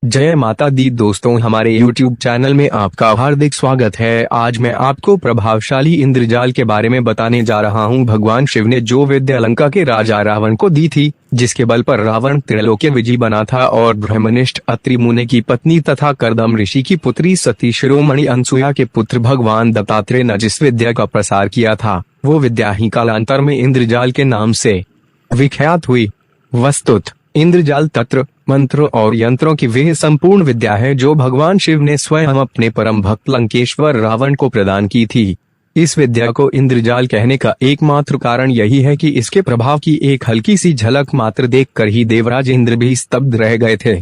जय माता दी दोस्तों, हमारे YouTube चैनल में आपका हार्दिक स्वागत है। आज मैं आपको प्रभावशाली इंद्रजाल के बारे में बताने जा रहा हूं। भगवान शिव ने जो विद्या लंका के राजा रावण को दी थी, जिसके बल पर रावण त्रैलोक्य विजयी बना था और ब्रह्मनिष्ठ अत्रि मुनि की पत्नी तथा कर्दम ऋषि की पुत्री सती शिरोमणि अनसुया के पुत्र भगवान दत्तात्रेय ने जिस विद्या का प्रसार किया था, वो विद्या ही कालांतर में इंद्रजाल के नाम से विख्यात हुई। वस्तुत इंद्रजाल तंत्र, मंत्र और यंत्रों की वह संपूर्ण विद्या है जो भगवान शिव ने स्वयं अपने परम भक्त लंकेश्वर रावण को प्रदान की थी। इस विद्या को इंद्रजाल कहने का एकमात्र कारण यही है कि इसके प्रभाव की एक हल्की सी झलक मात्र देखकर ही देवराज इंद्र भी स्तब्ध रह गए थे।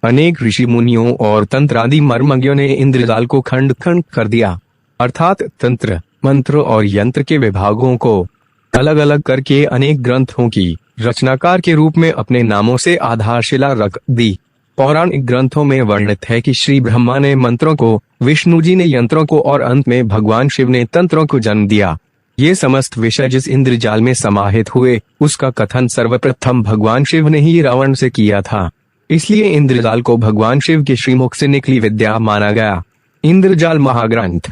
अनेक ऋषि मुनियों और तंत्र आदि मर्मज्ञों ने इंद्रजाल को खंड खंड कर दिया, अर्थात तंत्र, मंत्र और यंत्र के विभागों को अलग अलग करके अनेक ग्रंथों की रचनाकार के रूप में अपने नामों से आधारशिला रख दी। पौराणिक ग्रंथों में वर्णित है कि श्री ब्रह्मा ने मंत्रों को, विष्णु जी ने यंत्रों को और अंत में भगवान शिव ने तंत्रों को जन्म दिया। ये समस्त विषय जिस इंद्रजाल में समाहित हुए, उसका कथन सर्वप्रथम भगवान शिव ने ही रावण से किया था। इसलिए इंद्रजाल को भगवान शिव के श्रीमुख से निकली विद्या माना गया। इंद्रजाल महाग्रंथ,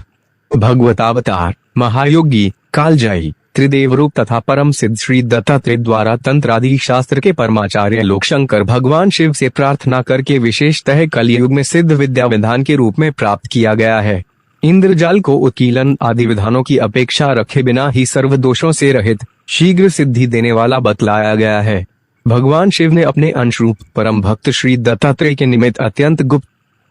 भगवतावतार, महायोगी, कालजयी, त्रिदेव रूप तथा परम सिद्ध श्री दत्तात्रेय द्वारा तंत्र आदि शास्त्र के परमाचार्य लोकशंकर भगवान शिव से प्रार्थना करके विशेषतः कलयुग में सिद्ध विद्या विधान के रूप में प्राप्त किया गया है। इंद्रजाल को उत्कीलन आदि विधानों की अपेक्षा रखे बिना ही सर्व दोषों से रहित, शीघ्र सिद्धि देने वाला बतलाया गया है। भगवान शिव ने अपने अंशरूप परम भक्त श्री दत्तात्रेय के निमित्त अत्यंत गुप्त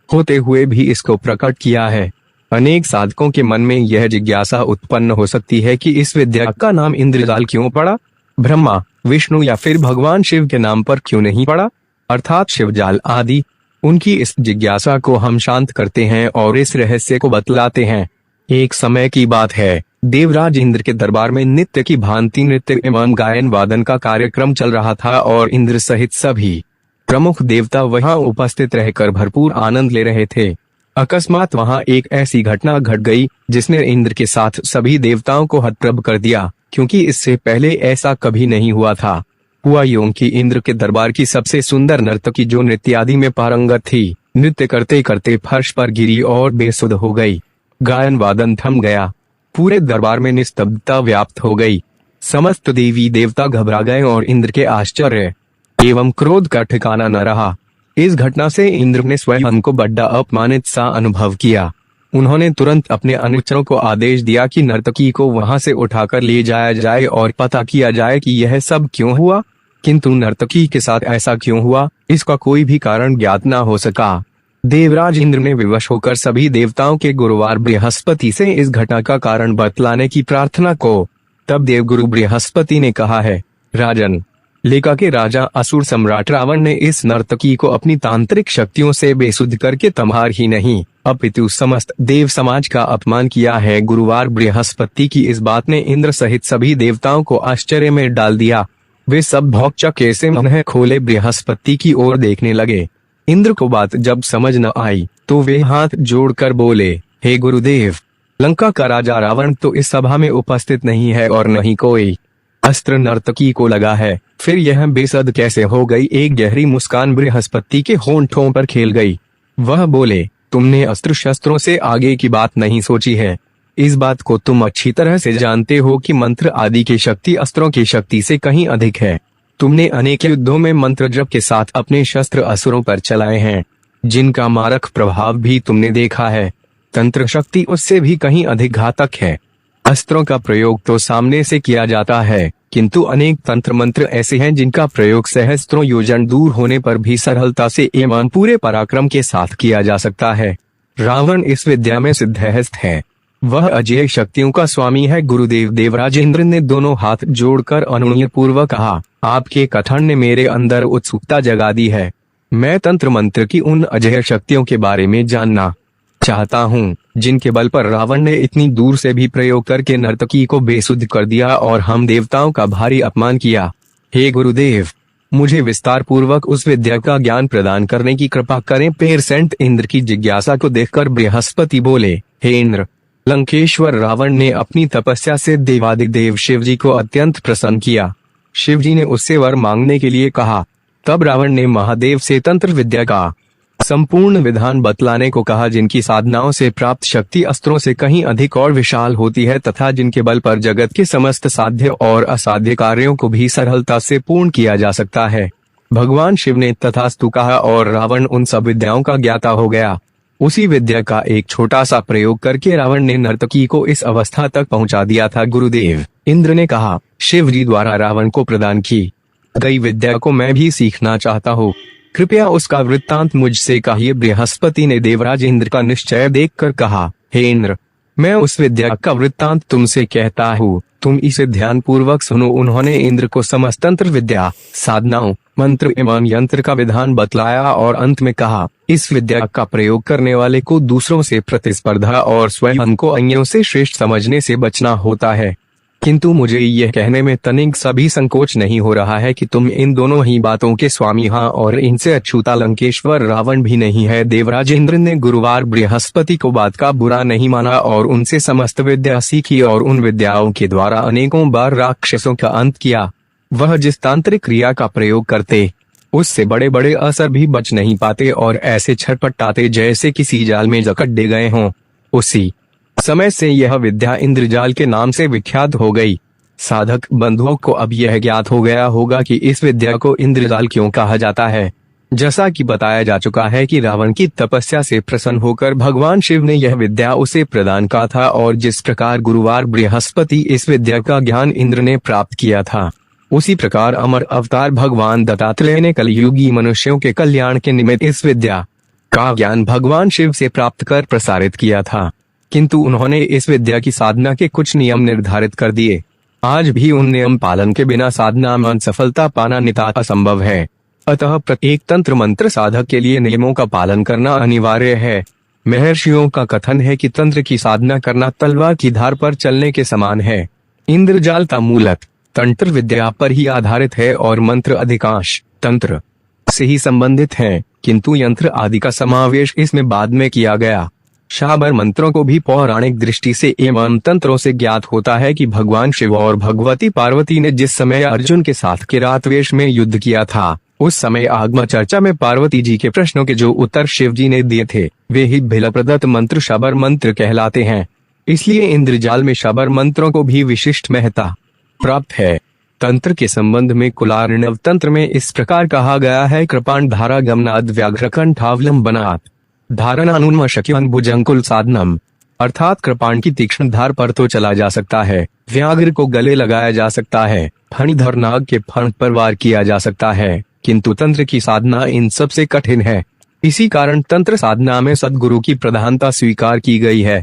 होते हुए भी इसको प्रकट किया है। अनेक साधकों के मन में यह जिज्ञासा उत्पन्न हो सकती है कि इस विद्या का नाम इंद्रजाल क्यों पड़ा, ब्रह्मा, विष्णु या फिर भगवान शिव के नाम पर क्यों नहीं पड़ा, अर्थात शिवजाल आदि। उनकी इस जिज्ञासा को हम शांत करते हैं और इस रहस्य को बतलाते हैं। एक समय की बात है, देवराज इंद्र के दरबार में नित्य की भांति नृत्य एवं गायन वादन का कार्यक्रम चल रहा था और इंद्र सहित सभी प्रमुख देवता वहां उपस्थित रहकर भरपूर आनंद ले रहे थे। अकस्मात वहां एक ऐसी घटना घट गई जिसने इंद्र के साथ सभी देवताओं को हतप्रभ कर दिया, क्योंकि इससे पहले ऐसा कभी नहीं हुआ था। हुआ यूं कि इंद्र के दरबार की सबसे सुंदर नर्तकी, जो नृत्य आदि में पारंगत थी, नृत्य करते करते फर्श पर गिरी और बेसुध हो गई। गायन वादन थम गया, पूरे दरबार में निस्तब्धता व्याप्त हो गई। समस्त देवी देवता घबरा गए और इंद्र के आश्चर्य एवं क्रोध का ठिकाना न रहा। इस घटना से इंद्र ने स्वयं को बड़ा अपमानित सा अनुभव किया। उन्होंने तुरंत अपने अनुचरों को आदेश दिया कि नर्तकी को वहां से उठाकर ले जाया जाए और पता किया जाए कि यह सब क्यों हुआ। किंतु नर्तकी के साथ ऐसा क्यों हुआ, इसका कोई भी कारण ज्ञात न हो सका। देवराज इंद्र ने विवश होकर सभी देवताओं के गुरुवार बृहस्पति से इस घटना का कारण बतलाने की प्रार्थना को। तब देवगुरु बृहस्पति ने कहा है, राजन, लेका के राजा असुर सम्राट रावण ने इस नर्तकी को अपनी तांत्रिक शक्तियों से बेसुध करके तम्हार ही नहीं, अपितु समस्त देव समाज का अपमान किया है। गुरुवार बृहस्पति की इस बात ने इंद्र सहित सभी देवताओं को आश्चर्य में डाल दिया। वे सब भौंकचक्के से मुंह खोले बृहस्पति की ओर देखने लगे। इंद्र को बात जब समझ न आई तो वे हाथ जोड़कर बोले, हे गुरुदेव, लंका का राजा रावण तो इस सभा में उपस्थित नहीं है और न ही कोई अस्त्र नर्तकी को लगा है, फिर यह बेसद कैसे हो गई। एक गहरी मुस्कान बृहस्पति के होंठों पर खेल गई। वह बोले, तुमने अस्त्र शस्त्रों से आगे की बात नहीं सोची है। इस बात को तुम अच्छी तरह से जानते हो कि मंत्र आदि की शक्ति अस्त्रों की शक्ति से कहीं अधिक है। तुमने अनेक युद्धों में मंत्र जप के साथ अपने शस्त्र असुरों पर चलाए हैं, जिनका मारक प्रभाव भी तुमने देखा है। तंत्र शक्ति उससे भी कहीं अधिक घातक है। अस्त्रों का प्रयोग तो सामने से किया जाता है, किंतु अनेक तंत्र मंत्र ऐसे हैं जिनका प्रयोग सहस्त्रों योजन दूर होने पर भी सरलता से एवं पूरे पराक्रम के साथ किया जा सकता है। रावण इस विद्या में सिद्धहस्त है, वह अजेय शक्तियों का स्वामी है। गुरुदेव देवराज इंद्र ने दोनों हाथ जोड़कर अनुनय पूर्वक कहा, आपके कथन ने मेरे अंदर उत्सुकता जगा दी है। मैं तंत्र मंत्र की उन अजेय शक्तियों के बारे में जानना चाहता हूँ, जिनके बल पर रावण ने इतनी दूर से भी प्रयोग करके नर्तकी को बेसुध कर दिया और हम देवताओं का भारी अपमान किया। हे गुरुदेव, मुझे विस्तार पूर्वक उस विद्या का ज्ञान प्रदान करने की कृपा करें। पेरसेंट इंद्र की जिज्ञासा को देखकर बृहस्पति बोले, हे इंद्र, लंकेश्वर रावण ने अपनी तपस्या से देवादिदेव शिवजी को अत्यंत प्रसन्न किया। शिवजी ने उससे वर मांगने के लिए कहा। तब रावण ने महादेव से तंत्र विद्या का संपूर्ण विधान बतलाने को कहा, जिनकी साधनाओं से प्राप्त शक्ति अस्त्रों से कहीं अधिक और विशाल होती है तथा जिनके बल पर जगत के समस्त साध्य और असाध्य कार्यों को भी सरलता से पूर्ण किया जा सकता है। भगवान शिव ने तथास्तु कहा और रावण उन सब विद्याओं का ज्ञाता हो गया। उसी विद्या का एक छोटा सा प्रयोग करके रावण ने नर्तकी को इस अवस्था तक पहुंचा दिया था। गुरुदेव इंद्र ने कहा, शिव जी द्वारा रावण को प्रदान की गई विद्या को मैं भी सीखना चाहता हूँ, कृपया उसका वृत्तांत मुझसे कहिए। बृहस्पति ने देवराज इंद्र का निश्चय देखकर कहा, हे इंद्र, मैं उस विद्या का वृत्तांत तुमसे कहता हूँ, तुम इसे ध्यान पूर्वक सुनो। उन्होंने इंद्र को समस्त तंत्र विद्या, साधनाओं, मंत्र एवं यंत्र का विधान बतलाया और अंत में कहा, इस विद्या का प्रयोग करने वाले को दूसरों से प्रतिस्पर्धा और स्वयं को अन्यों से श्रेष्ठ समझने से बचना होता है। किंतु मुझे यह कहने में तनिक सा भी संकोच नहीं हो रहा है कि तुम इन दोनों ही बातों के स्वामी हाँ, और इनसे अछूता लंकेश्वर रावण भी नहीं है। देवराज इंद्र ने गुरुवार बृहस्पति को बात का बुरा नहीं माना और उनसे समस्त विद्या सीखी और उन विद्याओं के द्वारा अनेकों बार राक्षसों का अंत किया। वह जिस तांत्रिक क्रिया का प्रयोग करते उससे बड़े बड़े असर भी बच नहीं पाते और ऐसे छटपटाते जैसे किसी जाल में जकड़ गए हों। उसी समय से यह विद्या इंद्रजाल के नाम से विख्यात हो गई। साधक बंधुओं को अब यह ज्ञात हो गया होगा कि इस विद्या को इंद्रजाल क्यों कहा जाता है। जैसा कि बताया जा चुका है कि रावण की तपस्या से प्रसन्न होकर भगवान शिव ने यह विद्या उसे प्रदान का था और जिस प्रकार गुरुवार बृहस्पति इस विद्या का ज्ञान इंद्र ने प्राप्त किया था, उसी प्रकार अमर अवतार भगवान दत्तात्रेय ने कलयुगी मनुष्यों के कल्याण के निमित्त इस विद्या का ज्ञान भगवान शिव से प्राप्त कर प्रसारित किया था। किंतु उन्होंने इस विद्या की साधना के कुछ नियम निर्धारित कर दिए। आज भी उन नियम पालन के बिना साधना में सफलता पाना नितांत असंभव है। अतः प्रत्येक तंत्र मंत्र साधक के लिए नियमों का पालन करना अनिवार्य है। महर्षियों का कथन है कि तंत्र की साधना करना तलवार की धार पर चलने के समान है। इंद्रजाल का मूलत तंत्र विद्या पर ही आधारित है और मंत्र अधिकांश तंत्र से ही संबंधित हैं, किंतु यंत्र आदि का समावेश इसमें बाद में किया गया। शाबर मंत्रों को भी पौराणिक दृष्टि से एवं तंत्रों से ज्ञात होता है कि भगवान शिव और भगवती पार्वती ने जिस समय अर्जुन के साथ किरातवेश में युद्ध किया था, उस समय आगम चर्चा में पार्वती जी के प्रश्नों के जो उत्तर शिव जी ने दिए थे वे ही भिल प्रदत्त मंत्र शाबर मंत्र कहलाते हैं। इसलिए इंद्रजाल में शाबर मंत्रों को भी विशिष्ट महत्ता प्राप्त है। तंत्र के संबंध में कुलार्णव तंत्र में इस प्रकार कहा गया है, कृपाण धारा गमनाद व्याघ्रकंठावलंबनात् धारणानुन्मशक्यं भुजंकुल साधनम, अर्थात कृपाण की तीक्ष्ण धार पर तो चला जा सकता है, व्याघ्र को गले लगाया जा सकता है, फणिधर नाग के फण पर वार किया जा सकता है, किंतु तंत्र की साधना इन सब से कठिन है। इसी कारण तंत्र साधना में सद्गुरु की प्रधानता स्वीकार की गई है।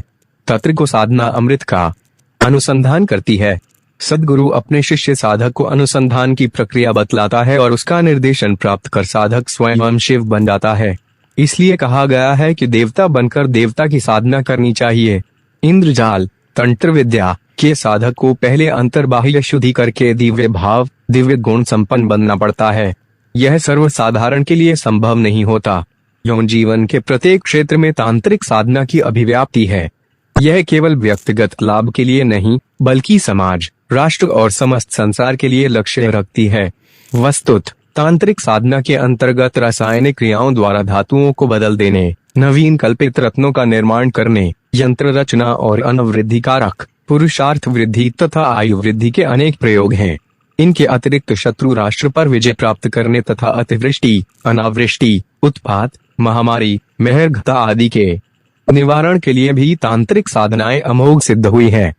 तंत्र को साधना अमृत का अनुसंधान करती है। सद्गुरु अपने शिष्य साधक को अनुसंधान की प्रक्रिया बतलाता है और उसका निर्देशन प्राप्त कर साधक स्वयं शिव बन जाता है। इसलिए कहा गया है कि देवता बनकर देवता की साधना करनी चाहिए। इंद्रजाल तंत्र विद्या के साधक को पहले अंतर्बाह्य शुद्धि करके दिव्य भाव, दिव्य गुण संपन्न बनना पड़ता है। यह सर्वसाधारण के लिए संभव नहीं होता। यौन जीवन के प्रत्येक क्षेत्र में तांत्रिक साधना की अभिव्याप्ति है। यह केवल व्यक्तिगत लाभ के लिए नहीं, बल्कि समाज, राष्ट्र और समस्त संसार के लिए लक्ष्य रखती है। वस्तुतः तांत्रिक साधना के अंतर्गत रासायनिक क्रियाओं द्वारा धातुओं को बदल देने, नवीन कल्पित रत्नों का निर्माण करने, यंत्र रचना और अनवृद्धि कारक, पुरुषार्थ वृद्धि तथा आयु वृद्धि के अनेक प्रयोग हैं। इनके अतिरिक्त शत्रु राष्ट्र पर विजय प्राप्त करने तथा अतिवृष्टि, अनावृष्टि, उत्पात, महामारी, मेहर घता आदि के निवारण के लिए भी तांत्रिक साधनाएं अमोघ सिद्ध हुई है।